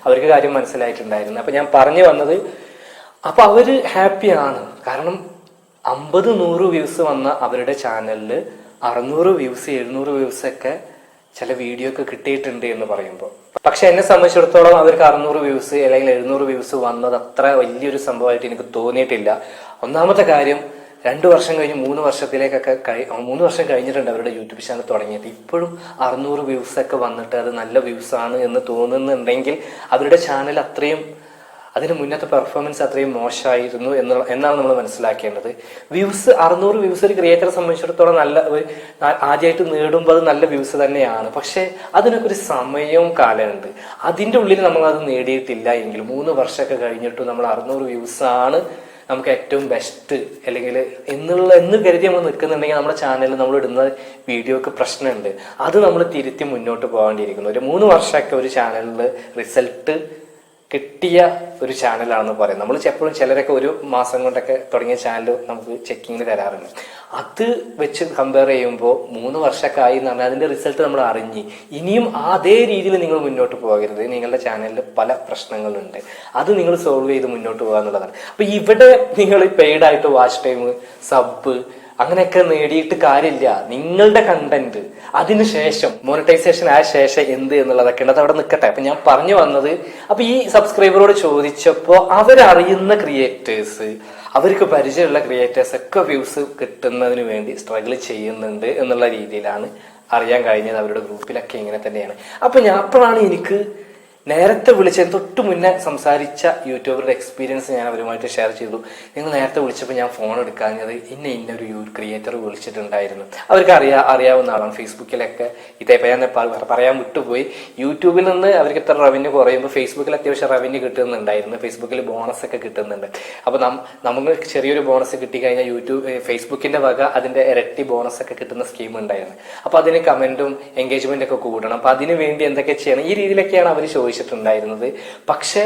അവർക്ക് കാര്യം മനസ്സിലായിട്ടുണ്ടായിരുന്നു. അപ്പൊ ഞാൻ പറഞ്ഞു വന്നത്, അപ്പൊ അവര് ഹാപ്പിയാണ്. കാരണം 50-100 വ്യൂസ് വന്ന അവരുടെ ചാനലിൽ 600 വ്യൂസ് 700 വ്യൂസ് ഒക്കെ ചില വീഡിയോ ഒക്കെ കിട്ടിയിട്ടുണ്ട് എന്ന് പറയുമ്പോൾ, പക്ഷെ എന്നെ സംബന്ധിച്ചിടത്തോളം അവർക്ക് 600 വ്യൂസ് അല്ലെങ്കിൽ 700 വ്യൂസ് വന്നത് അത്ര വലിയൊരു സംഭവമായിട്ട് എനിക്ക് തോന്നിയിട്ടില്ല. ഒന്നാമത്തെ കാര്യം, 2 വർഷം കഴിഞ്ഞ് 3 വർഷത്തിലേക്കൊക്കെ 3 വർഷം കഴിഞ്ഞിട്ടുണ്ട് അവരുടെ യൂട്യൂബ് ചാനൽ തുടങ്ങിയിട്ട്. ഇപ്പോഴും 600 വ്യൂസ് ഒക്കെ വന്നിട്ട് അത് നല്ല വ്യൂസ് ആണ് എന്ന് തോന്നുന്നുണ്ടെങ്കിൽ അവരുടെ ചാനൽ അത്രയും, അതിന് മുന്നത്തെ പെർഫോമൻസ് അത്രയും മോശമായിരുന്നു എന്നാണ് നമ്മൾ മനസ്സിലാക്കേണ്ടത്. വ്യൂസ് 600 വ്യൂസ് ഒരു ക്രിയേറ്ററെ സംബന്ധിച്ചിടത്തോളം നല്ല ആദ്യമായിട്ട് നേടുമ്പോൾ അത് നല്ല വ്യൂസ് തന്നെയാണ്. പക്ഷെ അതിനൊക്കെ ഒരു സമയവും കാലമുണ്ട്. അതിൻ്റെ ഉള്ളിൽ നമ്മൾ അത് നേടിയിട്ടില്ല എങ്കിൽ 3 വർഷമൊക്കെ കഴിഞ്ഞിട്ടും നമ്മൾ 600 വ്യൂസ് ആണ് നമുക്ക് ഏറ്റവും ബെസ്റ്റ് അല്ലെങ്കിൽ എന്ന് കരുതി നമ്മൾ നിൽക്കുന്നുണ്ടെങ്കിൽ നമ്മുടെ ചാനലിൽ നമ്മൾ ഇടുന്ന വീഡിയോക്ക് പ്രശ്നമുണ്ട്. അത് നമ്മൾ തിരുത്തി മുന്നോട്ട് പോകേണ്ടിയിരിക്കുന്നു. ഒരു 3 വർഷമൊക്കെ ഒരു ചാനലിൽ റിസൾട്ട് കിട്ടിയ ഒരു ചാനലാണെന്ന് പറയും. നമ്മൾ എപ്പോഴും ചിലരൊക്കെ 1 മാസം കൊണ്ടൊക്കെ തുടങ്ങിയ ചാനൽ നമുക്ക് ചെക്കിങ്ങിന് തരാറുണ്ട്. അത് വെച്ച് കമ്പയർ ചെയ്യുമ്പോൾ 3 വർഷമൊക്കെ ആയി എന്ന് പറഞ്ഞാൽ അതിന്റെ റിസൾട്ട് നമ്മൾ അറിഞ്ഞ് ഇനിയും അതേ രീതിയിൽ നിങ്ങൾ മുന്നോട്ട് പോകരുത്. നിങ്ങളുടെ ചാനലിൽ പല പ്രശ്നങ്ങളുണ്ട്, അത് നിങ്ങൾ സോൾവ് ചെയ്ത് മുന്നോട്ട് പോകുക എന്നുള്ളതാണ്. അപ്പൊ ഇവിടെ നിങ്ങൾ പെയ്ഡായിട്ട് വാച്ച് ടൈം, സബ് അങ്ങനെയൊക്കെ നേടിയിട്ട് കാര്യമില്ല. നിങ്ങളുടെ കണ്ടന്റ് അതിനുശേഷം മോണിറ്റൈസേഷൻ ആയ ശേഷം എന്ത് എന്നുള്ളതൊക്കെ ഉണ്ട്, അത് അവിടെ നിൽക്കട്ടെ. അപ്പൊ ഞാൻ പറഞ്ഞു വന്നത്, അപ്പൊ ഈ സബ്സ്ക്രൈബറോട് ചോദിച്ചപ്പോ അവരറിയുന്ന ക്രിയേറ്റേഴ്സ്, അവർക്ക് പരിചയമുള്ള ക്രിയേറ്റേഴ്സ് ഒക്കെ വ്യൂസ് കിട്ടുന്നതിന് വേണ്ടി സ്ട്രഗിൾ ചെയ്യുന്നുണ്ട് എന്നുള്ള രീതിയിലാണ് അറിയാൻ കഴിഞ്ഞത്. അവരുടെ ഗ്രൂപ്പിലൊക്കെ ഇങ്ങനെ തന്നെയാണ്. അപ്പോഴാണ് എനിക്ക് നേരത്തെ വിളിച്ചത് തൊട്ട് മുന്നേ സംസാരിച്ച യൂട്യൂബറുടെ എക്സ്പീരിയൻസ് ഞാൻ അവരുമായിട്ട് ഷെയർ ചെയ്തു. നിങ്ങൾ നേരത്തെ വിളിച്ചപ്പോൾ ഞാൻ ഫോൺ എടുക്കാഞ്ഞത് ഇന്നൊരു ക്രിയേറ്റർ വിളിച്ചിട്ടുണ്ടായിരുന്നു. അവർക്ക് അറിയാവുന്ന ആളാണ്. ഫേസ്ബുക്കിലൊക്കെ ഇതേപോലെ ഞാൻ പറയാൻ വിട്ടുപോയി. യൂട്യൂബിൽ നിന്ന് അവർക്ക് ഇത്ര റവന്യൂ കുറയുമ്പോൾ ഫേസ്ബുക്കിൽ അത്യാവശ്യം റവന്യൂ കിട്ടുന്നുണ്ടായിരുന്നു. ഫേസ്ബുക്കിൽ ബോണസ് ഒക്കെ കിട്ടുന്നുണ്ട്. അപ്പൊ നമുക്ക് ചെറിയൊരു ബോണസ് കിട്ടിക്കഴിഞ്ഞാൽ ഫേസ്ബുക്കിന്റെ വക അതിന്റെ ഇരട്ടി ബോണസ് ഒക്കെ കിട്ടുന്ന സ്കീം ഉണ്ടായിരുന്നു. അപ്പൊ അതിന് കമന്റും എൻഗേജ്മെന്റ് ഒക്കെ കൂടണം. അപ്പൊ അതിന് വേണ്ടി എന്തൊക്കെ ചെയ്യണം, ഈ രീതിയിലൊക്കെയാണ് അവർ ചോദിച്ചിട്ടുണ്ടായിരുന്നത്. പക്ഷെ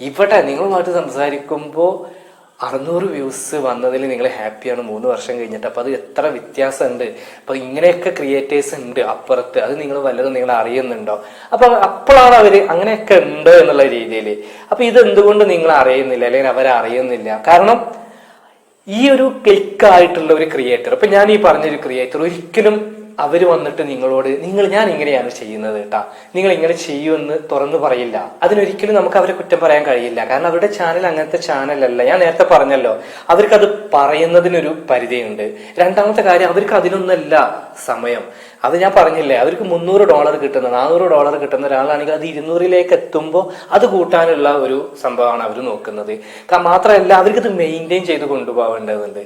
ഇവിടെ നിങ്ങളുമായിട്ട് സംസാരിക്കുമ്പോൾ 600 വ്യൂസ് വന്നതിൽ നിങ്ങൾ ഹാപ്പിയാണ് 3 വർഷം കഴിഞ്ഞിട്ട്. അപ്പൊ അത് എത്ര വ്യത്യാസമുണ്ട്. അപ്പൊ ഇങ്ങനെയൊക്കെ ക്രിയേറ്റേഴ്സ് ഉണ്ട് അപ്പുറത്ത്, അത് നിങ്ങൾ വല്ലതും നിങ്ങൾ അറിയുന്നുണ്ടോ? അപ്പോഴാണ് അവര് അങ്ങനെയൊക്കെ ഉണ്ട് എന്നുള്ള രീതിയിൽ. അപ്പൊ ഇത് എന്തുകൊണ്ട് നിങ്ങൾ അറിയുന്നില്ല അല്ലെങ്കിൽ അവരറിയുന്നില്ല? കാരണം ഈ ഒരു ക്ലിക്കായിട്ടുള്ള ഒരു ക്രിയേറ്റർ, ഇപ്പൊ ഞാൻ ഈ പറഞ്ഞൊരു ക്രിയേറ്റർ ഒരിക്കലും അവര് വന്നിട്ട് നിങ്ങളോട് ഞാൻ ഇങ്ങനെയാണ് ചെയ്യുന്നത് കേട്ടാ, നിങ്ങൾ ഇങ്ങനെ ചെയ്യുമെന്ന് തുറന്നു പറയില്ല. അതിനൊരിക്കലും നമുക്ക് അവരെ കുറ്റം പറയാൻ കഴിയില്ല. കാരണം അവരുടെ ചാനൽ അങ്ങനത്തെ ചാനലല്ല. ഞാൻ നേരത്തെ പറഞ്ഞല്ലോ, അവർക്കത് പറയുന്നതിനൊരു പരിധിയുണ്ട്. രണ്ടാമത്തെ കാര്യം, അവർക്ക് അതിനൊന്നല്ല സമയം. അത് ഞാൻ പറഞ്ഞില്ലേ, അവർക്ക് $300 കിട്ടുന്ന $400 കിട്ടുന്ന ഒരാളാണെങ്കിൽ അത് 200ലേക്ക് എത്തുമ്പോൾ അത് കൂട്ടാനുള്ള ഒരു സംഭവമാണ് അവർ നോക്കുന്നത്. മാത്രമല്ല അവർക്കത് മെയിൻറ്റെയിൻ ചെയ്ത് കൊണ്ടുപോകേണ്ടതുണ്ട്.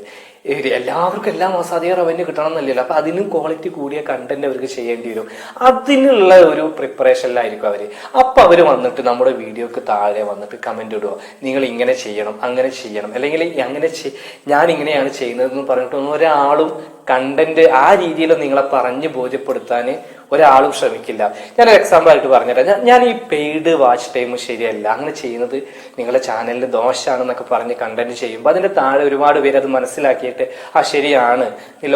എല്ലാവർക്കും എല്ലാ മാസം അധികം റവന്യൂ കിട്ടണം എന്നല്ലല്ലോ. അപ്പൊ അതിനും ക്വാളിറ്റി കൂടിയ കണ്ടന്റ് അവർക്ക് ചെയ്യേണ്ടി വരും. അതിനുള്ള ഒരു പ്രിപ്പറേഷനിലായിരിക്കും അവര്. അപ്പൊ അവര് വന്നിട്ട് നമ്മുടെ വീഡിയോക്ക് താഴെ വന്നിട്ട് കമന്റ് ഇടുക, നിങ്ങൾ ഇങ്ങനെ ചെയ്യണം, അങ്ങനെ ചെയ്യണം, അല്ലെങ്കിൽ ഞാൻ ഇങ്ങനെയാണ് ചെയ്യുന്നതെന്ന് പറഞ്ഞിട്ടൊന്നും ഒരാളും കണ്ടന്റ് ആ രീതിയിൽ നിങ്ങളെ പറഞ്ഞ് ബോധ്യപ്പെടുത്താൻ ഒരാളും ശ്രമിക്കില്ല. ഞാനൊരു എക്സാമ്പിൾ ആയിട്ട് പറഞ്ഞുതരാം. ഞാൻ ഈ പെയ്ഡ് വാച്ച് ടൈം ശരിയല്ല, അങ്ങനെ ചെയ്യുന്നത് നിങ്ങളുടെ ചാനലിന് ദോഷമാണെന്നൊക്കെ പറഞ്ഞ് കണ്ടന്റ് ചെയ്യുമ്പോൾ അതിന്റെ താഴെ ഒരുപാട് പേര് അത് മനസ്സിലാക്കിയിട്ട് ശരിയാണ്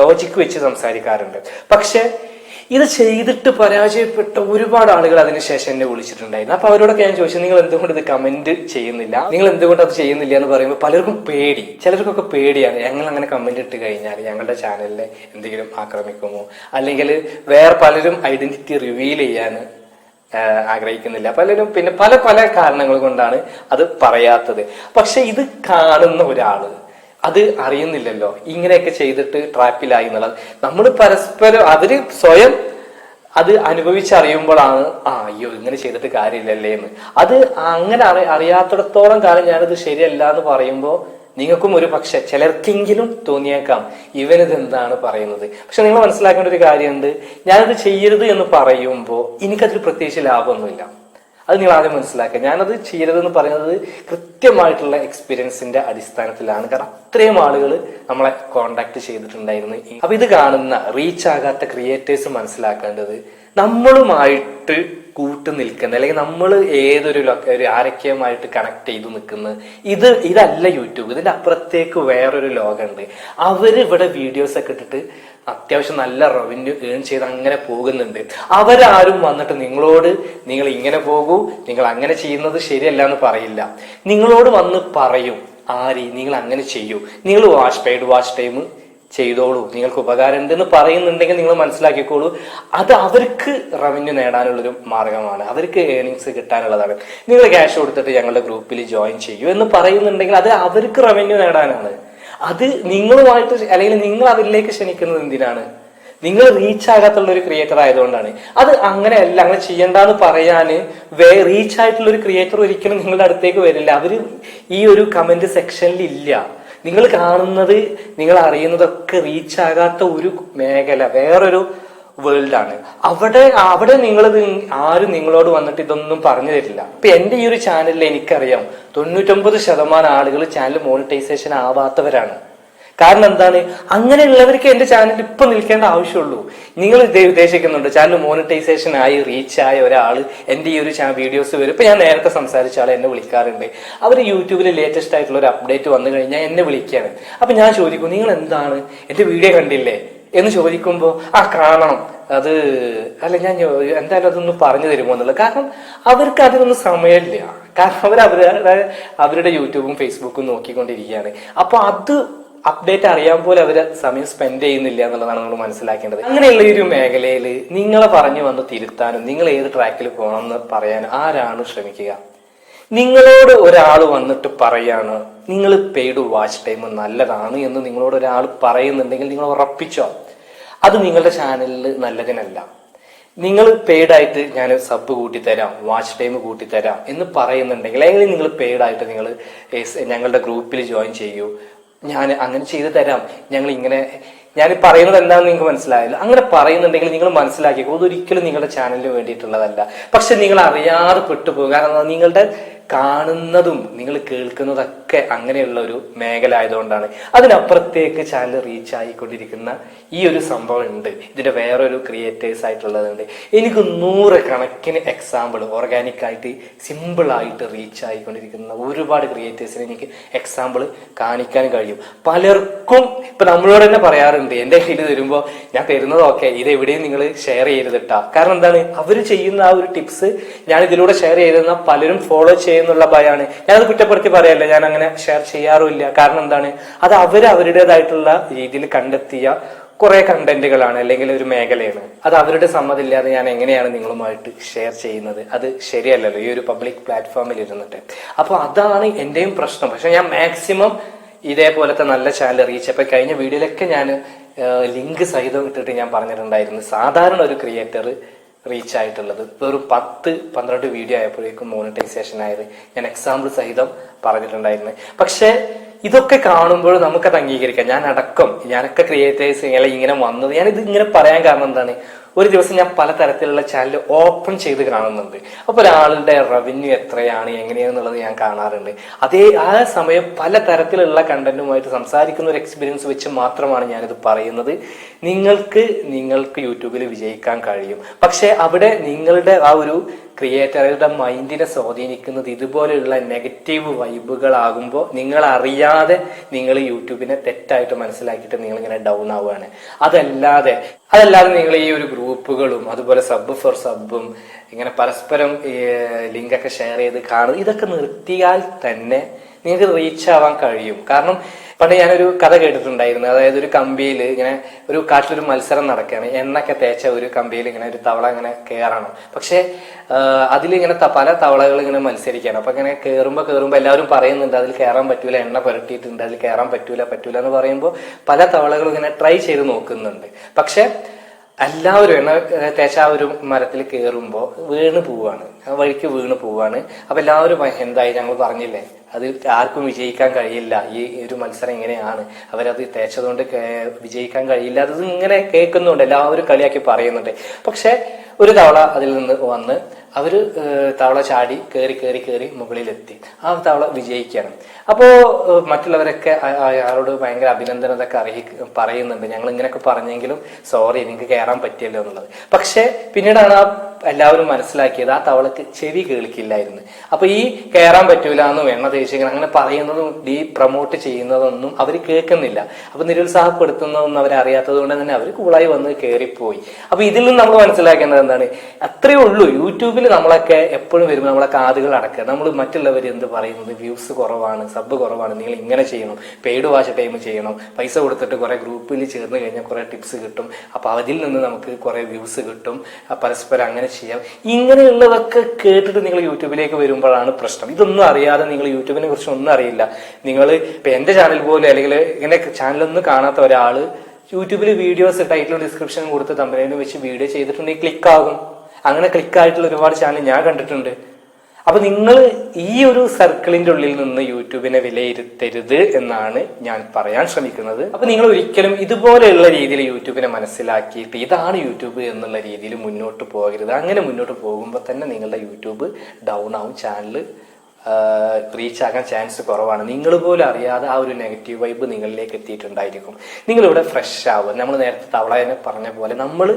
ലോജിക്ക് വെച്ച് സംസാരിക്കാറുണ്ട്. പക്ഷെ ഇത് ചെയ്തിട്ട് പരാജയപ്പെട്ട ഒരുപാട് ആളുകൾ അതിനുശേഷം എന്നെ വിളിച്ചിട്ടുണ്ടായിരുന്നു. അപ്പൊ അവരോടൊക്കെ ഞാൻ ചോദിച്ചു, നിങ്ങൾ എന്തുകൊണ്ട് ഇത് കമന്റ് ചെയ്യുന്നില്ല, നിങ്ങൾ എന്തുകൊണ്ട് അത് ചെയ്യുന്നില്ല എന്ന് പറയുമ്പോൾ പലർക്കും പേടി, ചിലർക്കൊക്കെ പേടിയാണ്. ഞങ്ങൾ അങ്ങനെ കമന്റ് ഇട്ട് കഴിഞ്ഞാൽ ഞങ്ങളുടെ ചാനലിനെ എന്തെങ്കിലും ആക്രമിക്കുമോ, അല്ലെങ്കിൽ വേറെ പലരും ഐഡന്റിറ്റി റിവീൽ ചെയ്യാൻ ആഗ്രഹിക്കുന്നില്ല. പലരും പിന്നെ പല കാരണങ്ങൾ കൊണ്ടാണ് അത് പറയാത്തത്. പക്ഷെ ഇത് കാണുന്ന ഒരാള് അത് അറിയുന്നില്ലല്ലോ, ഇങ്ങനെയൊക്കെ ചെയ്തിട്ട് ട്രാപ്പിലായി എന്നുള്ളത്. നമ്മൾ പരസ്പരം അവര് സ്വയം അത് അനുഭവിച്ചറിയുമ്പോഴാണ് അയ്യോ ഇങ്ങനെ ചെയ്തിട്ട് കാര്യമില്ലല്ലേ എന്ന്. അത് അങ്ങനെ അറിയാത്തിടത്തോളം കാലം ഞാനത് ശരിയല്ല എന്ന് പറയുമ്പോൾ നിങ്ങൾക്കും ഒരു പക്ഷെ ചിലർക്കെങ്കിലും തോന്നിയേക്കാം ഇവനിത് എന്താണ് പറയുന്നത്. പക്ഷെ നിങ്ങൾ മനസ്സിലാക്കേണ്ട ഒരു കാര്യമുണ്ട്, ഞാനത് ചെയ്യരുത് എന്ന് പറയുമ്പോൾ എനിക്കതിൽ പ്രത്യേകിച്ച് ലാഭമൊന്നുമില്ല. അത് നിങ്ങൾ ആദ്യം മനസ്സിലാക്കുക. ഞാനത് ചെയ്യരുതെന്ന് പറയുന്നത് കൃത്യമായിട്ടുള്ള എക്സ്പീരിയൻസിന്റെ അടിസ്ഥാനത്തിലാണ്. കാരണം അത്രയും ആളുകൾ നമ്മളെ കോണ്ടാക്ട് ചെയ്തിട്ടുണ്ടായിരുന്നു. അപ്പൊ ഇത് കാണുന്ന റീച്ച് ആകാത്ത ക്രിയേറ്റേഴ്സ് മനസ്സിലാക്കേണ്ടത്, നമ്മളുമായിട്ട് കൂട്ട് നിൽക്കുന്ന അല്ലെങ്കിൽ നമ്മൾ ഏതൊരു ആരൊക്കെയുമായിട്ട് കണക്ട് ചെയ്തു നിൽക്കുന്നത് ഇതല്ല യൂട്യൂബ്. ഇതിന്റെ അപ്പുറത്തേക്ക് വേറൊരു ലോകമുണ്ട്. അവര് ഇവിടെ വീഡിയോസ് ഒക്കെ ഇട്ടിട്ട് അത്യാവശ്യം നല്ല റവന്യൂ ഏൺ ചെയ്ത് അങ്ങനെ പോകുന്നുണ്ട്. അവരാരും വന്നിട്ട് നിങ്ങളോട് നിങ്ങൾ ഇങ്ങനെ പോകൂ, നിങ്ങൾ അങ്ങനെ ചെയ്യുന്നത് ശരിയല്ല എന്ന് പറയില്ല. നിങ്ങളോട് വന്ന് പറയും, ആരി നിങ്ങൾ അങ്ങനെ ചെയ്യൂ, നിങ്ങൾ പെയ്ഡ് വാച്ച് ടൈം ചെയ്തോളൂ, നിങ്ങൾക്ക് ഉപകാരം ഉണ്ടെന്ന് പറയുന്നുണ്ടെങ്കിൽ നിങ്ങൾ മനസ്സിലാക്കിക്കോളൂ, അത് അവർക്ക് റവന്യൂ നേടാനുള്ളൊരു മാർഗമാണ്, അവർക്ക് ഏണിങ്സ് കിട്ടാനുള്ളതാണ്. നിങ്ങൾ ക്യാഷ് കൊടുത്തിട്ട് ഞങ്ങളുടെ ഗ്രൂപ്പിൽ ജോയിൻ ചെയ്യൂ എന്ന് പറയുന്നുണ്ടെങ്കിൽ അത് അവർക്ക് റവന്യൂ നേടാനാണ്. അത് നിങ്ങളുമായിട്ട് അല്ലെങ്കിൽ നിങ്ങൾ അതിലേക്ക് ക്ഷണിക്കുന്നത് എന്തിനാണ്? നിങ്ങൾ റീച്ച് ആകാത്തുള്ള ഒരു ക്രിയേറ്റർ ആയതുകൊണ്ടാണ്. അത് അങ്ങനെയല്ല, അങ്ങനെ ചെയ്യണ്ടെന്ന് പറയാന് റീച്ച് ആയിട്ടുള്ള ഒരു ക്രിയേറ്റർ ഒരിക്കലും നിങ്ങളുടെ അടുത്തേക്ക് വരില്ല. അവര് ഈ ഒരു കമന്റ് സെക്ഷനിൽ ഇല്ല. നിങ്ങൾ കാണുന്നത്, നിങ്ങൾ അറിയുന്നതൊക്കെ റീച്ച് ആകാത്ത ഒരു മേഖല, വേറൊരു വേൾഡാണ്. അവിടെ നിങ്ങളിത് ആരും നിങ്ങളോട് വന്നിട്ട് ഇതൊന്നും പറഞ്ഞു തരില്ല. ഇപ്പൊ എന്റെ ഈ ഒരു ചാനലിൽ എനിക്കറിയാം 99% ആളുകൾ ചാനൽ മോണിറ്റൈസേഷൻ ആവാത്തവരാണ്. കാരണം എന്താണ്? അങ്ങനെയുള്ളവർക്ക് എന്റെ ചാനൽ ഇപ്പൊ നിൽക്കേണ്ട ആവശ്യമുള്ളൂ. നിങ്ങൾ ഉദ്ദേശിക്കുന്നുണ്ട് ചാനൽ മോണിറ്റൈസേഷൻ ആയി റീച്ച് ആയ ഒരാൾ എന്റെ ഈ ഒരു വീഡിയോസ് വരും. ഇപ്പൊ ഞാൻ നേരത്തെ സംസാരിച്ച ആൾ എന്നെ വിളിക്കാറുണ്ട്. അവർ യൂട്യൂബിൽ ലേറ്റസ്റ്റ് ആയിട്ടുള്ള ഒരു അപ്ഡേറ്റ് വന്നു കഴിഞ്ഞാൽ എന്നെ വിളിക്കാണ്. അപ്പൊ ഞാൻ ചോദിക്കും, നിങ്ങൾ എന്താണ് എന്റെ വീഡിയോ കണ്ടില്ലേ എന്ന് ചോദിക്കുമ്പോ കാണണം, അത് അല്ല ഞാൻ എന്തായാലും അതൊന്ന് പറഞ്ഞു തരുമോ എന്നുള്ളത്. കാരണം അവർക്ക് അതിനൊന്നും സമയമില്ല. കാരണം അവരുടെ യൂട്യൂബും ഫേസ്ബുക്കും നോക്കിക്കൊണ്ടിരിക്കുകയാണ്. അപ്പൊ അത് അപ്ഡേറ്റ് അറിയാൻ പോലെ അവര് സമയം സ്പെൻഡ് ചെയ്യുന്നില്ല എന്നുള്ളതാണ് നമ്മൾ മനസ്സിലാക്കേണ്ടത്. അങ്ങനെയുള്ള ഈ ഒരു മേഖലയിൽ നിങ്ങളെ പറഞ്ഞു വന്ന് തിരുത്താനും നിങ്ങൾ ഏത് ട്രാക്കിൽ പോകണം എന്ന് പറയാനും ആരാണ് ശ്രമിക്കുക? നിങ്ങളോട് ഒരാൾ വന്നിട്ട് പറയാണ് നിങ്ങൾ പെയ്ഡ് വാച്ച് ടൈം നല്ലതാണ് എന്ന് നിങ്ങളോട് ഒരാൾ പറയുന്നുണ്ടെങ്കിൽ നിങ്ങൾ ഉറപ്പിച്ചോ, അത് നിങ്ങളുടെ ചാനലിൽ നല്ലതിനല്ല. നിങ്ങൾ പെയ്ഡായിട്ട് ഞാൻ സബ് കൂട്ടിത്തരാം, വാച്ച് ടൈം കൂട്ടിത്തരാം എന്ന് പറയുന്നുണ്ടെങ്കിൽ, അല്ലെങ്കിൽ നിങ്ങൾ പെയ്ഡായിട്ട് നിങ്ങൾ ഞങ്ങളുടെ ഗ്രൂപ്പിൽ ജോയിൻ ചെയ്യൂ, ഞാൻ അങ്ങനെ ചെയ്തു തരാം, ഞങ്ങൾ ഇങ്ങനെ, ഞാൻ പറയുന്നത് എന്താണെന്ന് നിങ്ങൾക്ക് മനസ്സിലായല്ലോ. അങ്ങനെ പറയുന്നുണ്ടെങ്കിൽ നിങ്ങൾ മനസ്സിലാക്കിക്കോ, അതൊരിക്കലും നിങ്ങളുടെ ചാനലിന് വേണ്ടിയിട്ടുള്ളതല്ല. പക്ഷെ നിങ്ങൾ അറിയാതെ പെട്ടുപോകും. കാരണം നിങ്ങളുടെ കാണുന്നതും നിങ്ങൾ കേൾക്കുന്നതൊക്കെ അങ്ങനെയുള്ള ഒരു മേഖല ആയതുകൊണ്ടാണ്. അതിനപ്പുറത്തേക്ക് ചാനൽ റീച്ച് ആയിക്കൊണ്ടിരിക്കുന്ന ഈ ഒരു സംഭവം ഉണ്ട്. ഇതിന്റെ വേറൊരു ക്രിയേറ്റേഴ്സ് ആയിട്ടുള്ളതുണ്ട്. എനിക്ക് 100 കണക്കിന് എക്സാമ്പിൾ ഓർഗാനിക് ആയിട്ട് സിമ്പിൾ ആയിട്ട് റീച്ച് ആയിക്കൊണ്ടിരിക്കുന്ന ഒരുപാട് ക്രിയേറ്റേഴ്സിന് എനിക്ക് എക്സാമ്പിൾ കാണിക്കാൻ കഴിയും. പലർക്കും ഇപ്പൊ നമ്മളോട് തന്നെ പറയാറുണ്ട്, എന്റെ കയ്യിൽ തരുമ്പോ ഞാൻ തരുന്നത് ഓക്കെ, ഇത് എവിടെയും നിങ്ങൾ ഷെയർ ചെയ്തിട്ടാ. കാരണം എന്താണ്? അവര് ചെയ്യുന്ന ആ ഒരു ടിപ്സ് ഞാൻ ഇതിലൂടെ ഷെയർ ചെയ്തെന്ന പലരും ഫോളോ ചെയ്യുന്നുള്ള ഭയമാണ്. ഞാനത് കുറ്റപ്പെടുത്തി പറയല്ല, ഞാൻ അങ്ങനെ ഷെയർ ചെയ്യാറുമില്ല. കാരണം എന്താണ്? അത് അവരുടേതായിട്ടുള്ള രീതിയിൽ കണ്ടെത്തിയ കുറെ കണ്ടന്റുകളാണ്, അല്ലെങ്കിൽ ഒരു മേഖലയാണ്. അത് അവരുടെ സമ്മതമില്ലാതെ ഞാൻ എങ്ങനെയാണ് നിങ്ങളുമായിട്ട് ഷെയർ ചെയ്യുന്നത്? അത് ശരിയല്ലല്ലോ ഈ ഒരു പബ്ലിക് പ്ലാറ്റ്ഫോമിൽ ഇരുന്നിട്ട്. അപ്പൊ അതാണ് എന്റെയും പ്രശ്നം. പക്ഷെ ഞാൻ മാക്സിമം ഇതേപോലത്തെ നല്ല ചാനൽ റീച്ച്, അപ്പൊ കഴിഞ്ഞ വീഡിയോയിലൊക്കെ ഞാൻ ലിങ്ക് സഹിതം ഇട്ടിട്ട് ഞാൻ പറഞ്ഞിട്ടുണ്ടായിരുന്നു, സാധാരണ ഒരു ക്രിയേറ്റർ റീച്ച് ആയിട്ടുള്ളത് വെറും 10-12 വീഡിയോ ആയപ്പോഴേക്കും മോണിറ്റൈസേഷൻ ആയത് ഞാൻ എക്സാമ്പിൾ സഹിതം പറഞ്ഞിട്ടുണ്ടായിരുന്നു. പക്ഷെ ഇതൊക്കെ കാണുമ്പോൾ നമുക്കത് അംഗീകരിക്കാം. ഞാനൊക്കെ ക്രിയേറ്റേഴ്സ് ഇങ്ങനെ വന്നത്, ഞാനിത് ഇങ്ങനെ പറയാൻ കാരണം എന്താണ്? ഒരു ദിവസം ഞാൻ പലതരത്തിലുള്ള ചാനൽ ഓപ്പൺ ചെയ്ത് കാണുന്നുണ്ട്. അപ്പൊ ഒരാളുടെ റവന്യൂ എത്രയാണ് എങ്ങനെയാണെന്നുള്ളത് ഞാൻ കാണാറുണ്ട്. ആ സമയം പലതരത്തിലുള്ള കണ്ടന്റുമായിട്ട് സംസാരിക്കുന്ന ഒരു എക്സ്പീരിയൻസ് വെച്ച് മാത്രമാണ് ഞാനിത് പറയുന്നത്. നിങ്ങൾക്ക് യൂട്യൂബിൽ വിജയിക്കാൻ കഴിയും. പക്ഷെ അവിടെ നിങ്ങളുടെ ആ ഒരു ക്രിയേറ്ററുടെ മൈൻഡിനെ സ്വാധീനിക്കുന്നത് ഇതുപോലെയുള്ള നെഗറ്റീവ് വൈബുകളാകുമ്പോൾ നിങ്ങൾ അറിയാതെ നിങ്ങൾ യൂട്യൂബിനെ തെറ്റായിട്ട് മനസ്സിലാക്കിയിട്ട് നിങ്ങൾ ഇങ്ങനെ ഡൗൺ ആവുകയാണ്. അതല്ലാതെ നിങ്ങൾ ഈ ഒരു ഗ്രൂപ്പുകളും അതുപോലെ സബ് ഫോർ സബും ഇങ്ങനെ പരസ്പരം ലിങ്കൊക്കെ ഷെയർ ചെയ്ത് കാണും, ഇതൊക്കെ നിർത്തിയാൽ തന്നെ നിങ്ങൾക്ക് റീച്ച് ആവാൻ കഴിയും. കാരണം പണ്ട് ഞാനൊരു കഥ കേട്ടിട്ടുണ്ടായിരുന്നു. അതായത് ഒരു കമ്പിയിൽ ഇങ്ങനെ ഒരു കാട്ടിലൊരു മത്സരം നടക്കുകയാണ്. എണ്ണൊക്കെ തേച്ച ഒരു കമ്പിയിൽ ഇങ്ങനെ ഒരു തവള ഇങ്ങനെ കയറണം. പക്ഷെ അതിലിങ്ങനെ പല തവളകൾ ഇങ്ങനെ മത്സരിക്കുകയാണ്. അപ്പൊ ഇങ്ങനെ കയറുമ്പോ എല്ലാവരും പറയുന്നുണ്ട് അതിൽ കയറാൻ പറ്റൂല, എണ്ണ പുരട്ടിയിട്ടുണ്ട്, അതിൽ കയറാൻ പറ്റൂല എന്ന് പറയുമ്പോൾ പല തവളകളും ഇങ്ങനെ ട്രൈ ചെയ്ത് നോക്കുന്നുണ്ട്. പക്ഷെ എല്ലാവരും എണ്ണ തേച്ച ആ ഒരു മരത്തിൽ കയറുമ്പോൾ വീണ് പോവാണ്. അപ്പൊ എല്ലാവരും എന്തായി, ഞങ്ങൾ പറഞ്ഞില്ലേ അത് ആർക്കും വിജയിക്കാൻ കഴിയില്ല, ഈ ഒരു മത്സരം ഇങ്ങനെയാണ്, അവരത് തേച്ചതുകൊണ്ട് വിജയിക്കാൻ കഴിയില്ല, അത് ഇങ്ങനെ കേൾക്കുന്നുണ്ട്, എല്ലാവരും കളിയാക്കി പറയുന്നുണ്ട്. പക്ഷെ ഒരു തവള അതിൽ നിന്ന് വന്ന് അവര് തവള ചാടി കയറി മുകളിലെത്തി. ആ തവള വിജയിക്കുകയാണ്. അപ്പോ മറ്റുള്ളവരൊക്കെ അയാളോട് ഭയങ്കര അഭിനന്ദനം ഇതൊക്കെ പറയുന്നുണ്ട്. ഞങ്ങൾ ഇങ്ങനെയൊക്കെ പറഞ്ഞെങ്കിലും സോറി, നിങ്ങൾക്ക് കയറാൻ പറ്റിയല്ലോ എന്നുള്ളത്. പക്ഷെ പിന്നീടാണ് എല്ലാവരും മനസ്സിലാക്കിയത് ആ തവളക്ക് ചെവി കേൾക്കില്ലായിരുന്നു. അപ്പൊ ഈ കയറാൻ പറ്റൂല എന്നും എണ്ണ തേച്ചിങ്ങനെ അങ്ങനെ പറയുന്നതും പ്രൊമോട്ട് ചെയ്യുന്നതൊന്നും അവർ കേൾക്കുന്നില്ല. അപ്പൊ നിരുത്സാഹപ്പെടുത്തുന്നതൊന്നും അവരറിയാത്തത് കൊണ്ട് തന്നെ അവർ കൂളായി വന്ന് കയറിപ്പോയി. അപ്പൊ ഇതിൽ നിന്ന് നമ്മൾ മനസ്സിലാക്കേണ്ടത് എന്താണ്? അത്രയേ ഉള്ളൂ. യൂട്യൂബിൽ നമ്മളൊക്കെ എപ്പോഴും വരുമ്പോൾ നമ്മളെ കാതുകൾ അടക്കുക. നമ്മൾ മറ്റുള്ളവർ എന്ത് പറയുന്നത്, വ്യൂസ് കുറവാണ്, സബ് കുറവാണ്, നിങ്ങൾ ഇങ്ങനെ ചെയ്യണം, പെയ്ഡ് വാച്ച് ടൈം ചെയ്യണം, പൈസ കൊടുത്തിട്ട് കുറെ ഗ്രൂപ്പിൽ ചേർന്ന് കഴിഞ്ഞാൽ കുറെ ടിപ്സ് കിട്ടും, അപ്പൊ അതിൽ നിന്ന് നമുക്ക് കുറെ വ്യൂസ് കിട്ടും, പരസ്പരം അങ്ങനെ ചെയ്യാം, ഇങ്ങനെയുള്ളതൊക്കെ കേട്ടിട്ട് നിങ്ങൾ യൂട്യൂബിലേക്ക് വരുമ്പോഴാണ് പ്രശ്നം. ഇതൊന്നും അറിയാതെ നിങ്ങൾ യൂട്യൂബിനെ കുറിച്ച് ഒന്നും അറിയില്ല. നിങ്ങൾ ഇപ്പൊ എന്റെ ചാനൽ പോലെ അല്ലെങ്കിൽ ഇങ്ങനെ ചാനലൊന്നും കാണാത്ത ഒരാള് യൂട്യൂബിൽ വീഡിയോസ് ടൈറ്റിലും ഡിസ്ക്രിപ്ഷനും കൊടുത്ത് തമ്പനയിലും വെച്ച് വീഡിയോ ചെയ്തിട്ടുണ്ടെങ്കിൽ ക്ലിക്കാകും. അങ്ങനെ ക്ലിക്കായിട്ടുള്ള ഒരുപാട് ചാനൽ ഞാൻ കണ്ടിട്ടുണ്ട്. അപ്പൊ നിങ്ങൾ ഈ ഒരു സർക്കിളിന്റെ ഉള്ളിൽ നിന്ന് യൂട്യൂബിനെ വിലയിരുത്തരുത് എന്നാണ് ഞാൻ പറയാൻ ശ്രമിക്കുന്നത്. അപ്പൊ നിങ്ങൾ ഒരിക്കലും ഇതുപോലെയുള്ള രീതിയിൽ യൂട്യൂബിനെ മനസ്സിലാക്കിയിട്ട് ഇതാണ് യൂട്യൂബ് എന്നുള്ള രീതിയിൽ മുന്നോട്ട് പോകരുത്. അങ്ങനെ മുന്നോട്ട് പോകുമ്പോൾ തന്നെ നിങ്ങളുടെ യൂട്യൂബ് ഡൗൺ ആവും, ചാനൽ റീച്ച് ആകാൻ ചാൻസ് കുറവാണ്. നിങ്ങൾ പോലും അറിയാതെ ആ ഒരു നെഗറ്റീവ് വൈബ് നിങ്ങളിലേക്ക് എത്തിയിട്ടുണ്ടായിരിക്കും. നിങ്ങളിവിടെ ഫ്രഷ് ആവും. നമ്മൾ നേരത്തെ തവളനെ പറഞ്ഞ പോലെ നമ്മൾ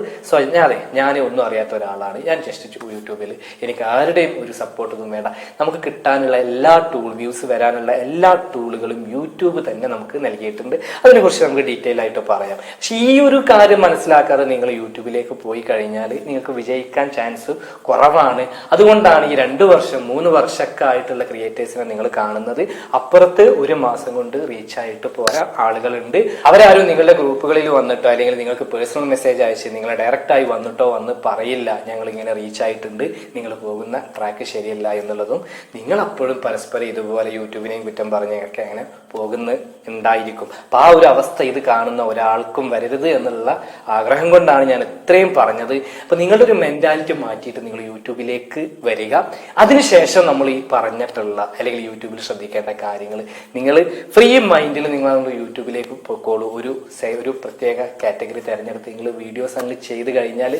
അതെ ഞാൻ ഒന്നും അറിയാത്ത ഒരാളാണ്, ഞാൻ ജസ്റ്റ് യൂട്യൂബിൽ, എനിക്ക് ആരുടെയും ഒരു സപ്പോർട്ടൊന്നും വേണ്ട. നമുക്ക് കിട്ടാനുള്ള എല്ലാ വ്യൂസ് വരാനുള്ള എല്ലാ ടൂളുകളും യൂട്യൂബ് തന്നെ നമുക്ക് നൽകിയിട്ടുണ്ട്. അതിനെക്കുറിച്ച് നമുക്ക് ഡീറ്റെയിൽ ആയിട്ട് പറയാം. പക്ഷെ ഈ ഒരു കാര്യം മനസ്സിലാക്കാതെ നിങ്ങൾ യൂട്യൂബിലേക്ക് പോയി കഴിഞ്ഞാൽ നിങ്ങൾക്ക് വിജയിക്കാൻ ചാൻസ് കുറവാണ്. അതുകൊണ്ടാണ് ഈ 2 വർഷം 3 വർഷമൊക്കെ ആയിട്ടുള്ള ക്രിയേറ്റേഴ്സിനെ നിങ്ങൾ കാണുന്നത്. അപ്പുറത്ത് 1 മാസം കൊണ്ട് റീച്ച് ആയിട്ട് പോയ ആളുകളുണ്ട്. അവരാരും നിങ്ങളുടെ ഗ്രൂപ്പുകളിൽ വന്നിട്ടോ അല്ലെങ്കിൽ നിങ്ങൾക്ക് പേഴ്സണൽ മെസ്സേജ് അയച്ച് നിങ്ങളെ ഡയറക്റ്റ് ആയി വന്നിട്ടോ വന്ന് പറയില്ല ഞങ്ങൾ ഇങ്ങനെ റീച്ച് ആയിട്ടുണ്ട്, നിങ്ങൾ പോകുന്ന ട്രാക്ക് ശരിയല്ല എന്നുള്ളതും. നിങ്ങൾ അപ്പോഴും പരസ്പരം ഇതുപോലെ യൂട്യൂബിനെയും കുറ്റം പറഞ്ഞൊക്കെ അങ്ങനെ പോകുന്നുണ്ടായിരിക്കും. അപ്പൊ ആ ഒരു അവസ്ഥ ഇത് കാണുന്ന ഒരാൾക്കും വരരുത് എന്നുള്ള ആഗ്രഹം കൊണ്ടാണ് ഞാൻ ഇത്രയും പറഞ്ഞത്. അപ്പൊ നിങ്ങളുടെ ഒരു മെന്റാലിറ്റി മാറ്റിയിട്ട് നിങ്ങൾ യൂട്യൂബിലേക്ക് വരിക. അതിനുശേഷം നമ്മൾ ഈ പറഞ്ഞിട്ടുള്ള അല്ലെങ്കിൽ യൂട്യൂബിൽ ശ്രദ്ധിക്കേണ്ട കാര്യങ്ങൾ നിങ്ങൾ ഫ്രീ മൈൻഡിൽ നിങ്ങൾ യൂട്യൂബിലേക്ക് പോയിക്കോളൂ. ഒരു പ്രത്യേക കാറ്റഗറി തിരഞ്ഞെടുത്ത് നിങ്ങൾ വീഡിയോസ് അങ്ങനെ ചെയ്ത് കഴിഞ്ഞാൽ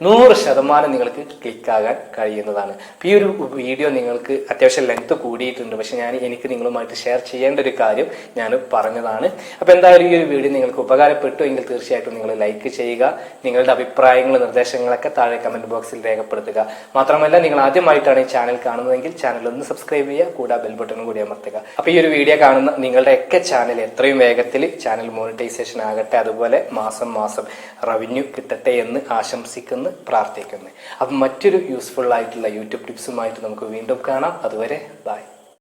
100% നിങ്ങൾക്ക് ക്ലിക്കാകാൻ കഴിയുന്നതാണ്. അപ്പൊ ഈ ഒരു വീഡിയോ നിങ്ങൾക്ക് അത്യാവശ്യം ലെങ്ത് കൂടിയിട്ടുണ്ട്, പക്ഷെ എനിക്ക് നിങ്ങളുമായിട്ട് ഷെയർ ചെയ്യേണ്ട ഒരു കാര്യം ഞാൻ പറഞ്ഞതാണ്. അപ്പൊ എന്തായാലും ഈ ഒരു വീഡിയോ നിങ്ങൾക്ക് ഉപകാരപ്പെട്ടു എങ്കിൽ തീർച്ചയായിട്ടും നിങ്ങൾ ലൈക്ക് ചെയ്യുക. നിങ്ങളുടെ അഭിപ്രായങ്ങൾ നിർദ്ദേശങ്ങളൊക്കെ താഴെ കമന്റ് ബോക്സിൽ രേഖപ്പെടുത്തുക. മാത്രമല്ല നിങ്ങൾ ആദ്യമായിട്ടാണ് ഈ ചാനൽ കാണുന്നതെങ്കിൽ ചാനൽ ഒന്ന് സബ്സ്ക്രൈബ് ചെയ്യുക, കൂടാതെ ബെൽ ബട്ടണും കൂടി അമർത്തുക. അപ്പൊ ഈ ഒരു വീഡിയോ കാണുന്ന നിങ്ങളുടെയൊക്കെ ചാനൽ എത്രയും വേഗത്തിൽ ചാനൽ മോണിറ്റൈസേഷൻ ആകട്ടെ, അതുപോലെ മാസം റവന്യൂ കിട്ടട്ടെ എന്ന് ആശംസിക്കുന്നു, പ്രാർത്ഥിക്കുന്നു. അപ്പൊ മറ്റൊരു യൂസ്ഫുൾ ആയിട്ടുള്ള യൂട്യൂബ് ടിപ്സുമായിട്ട് നമുക്ക് വീണ്ടും കാണാം. അതുവരെ ബൈ.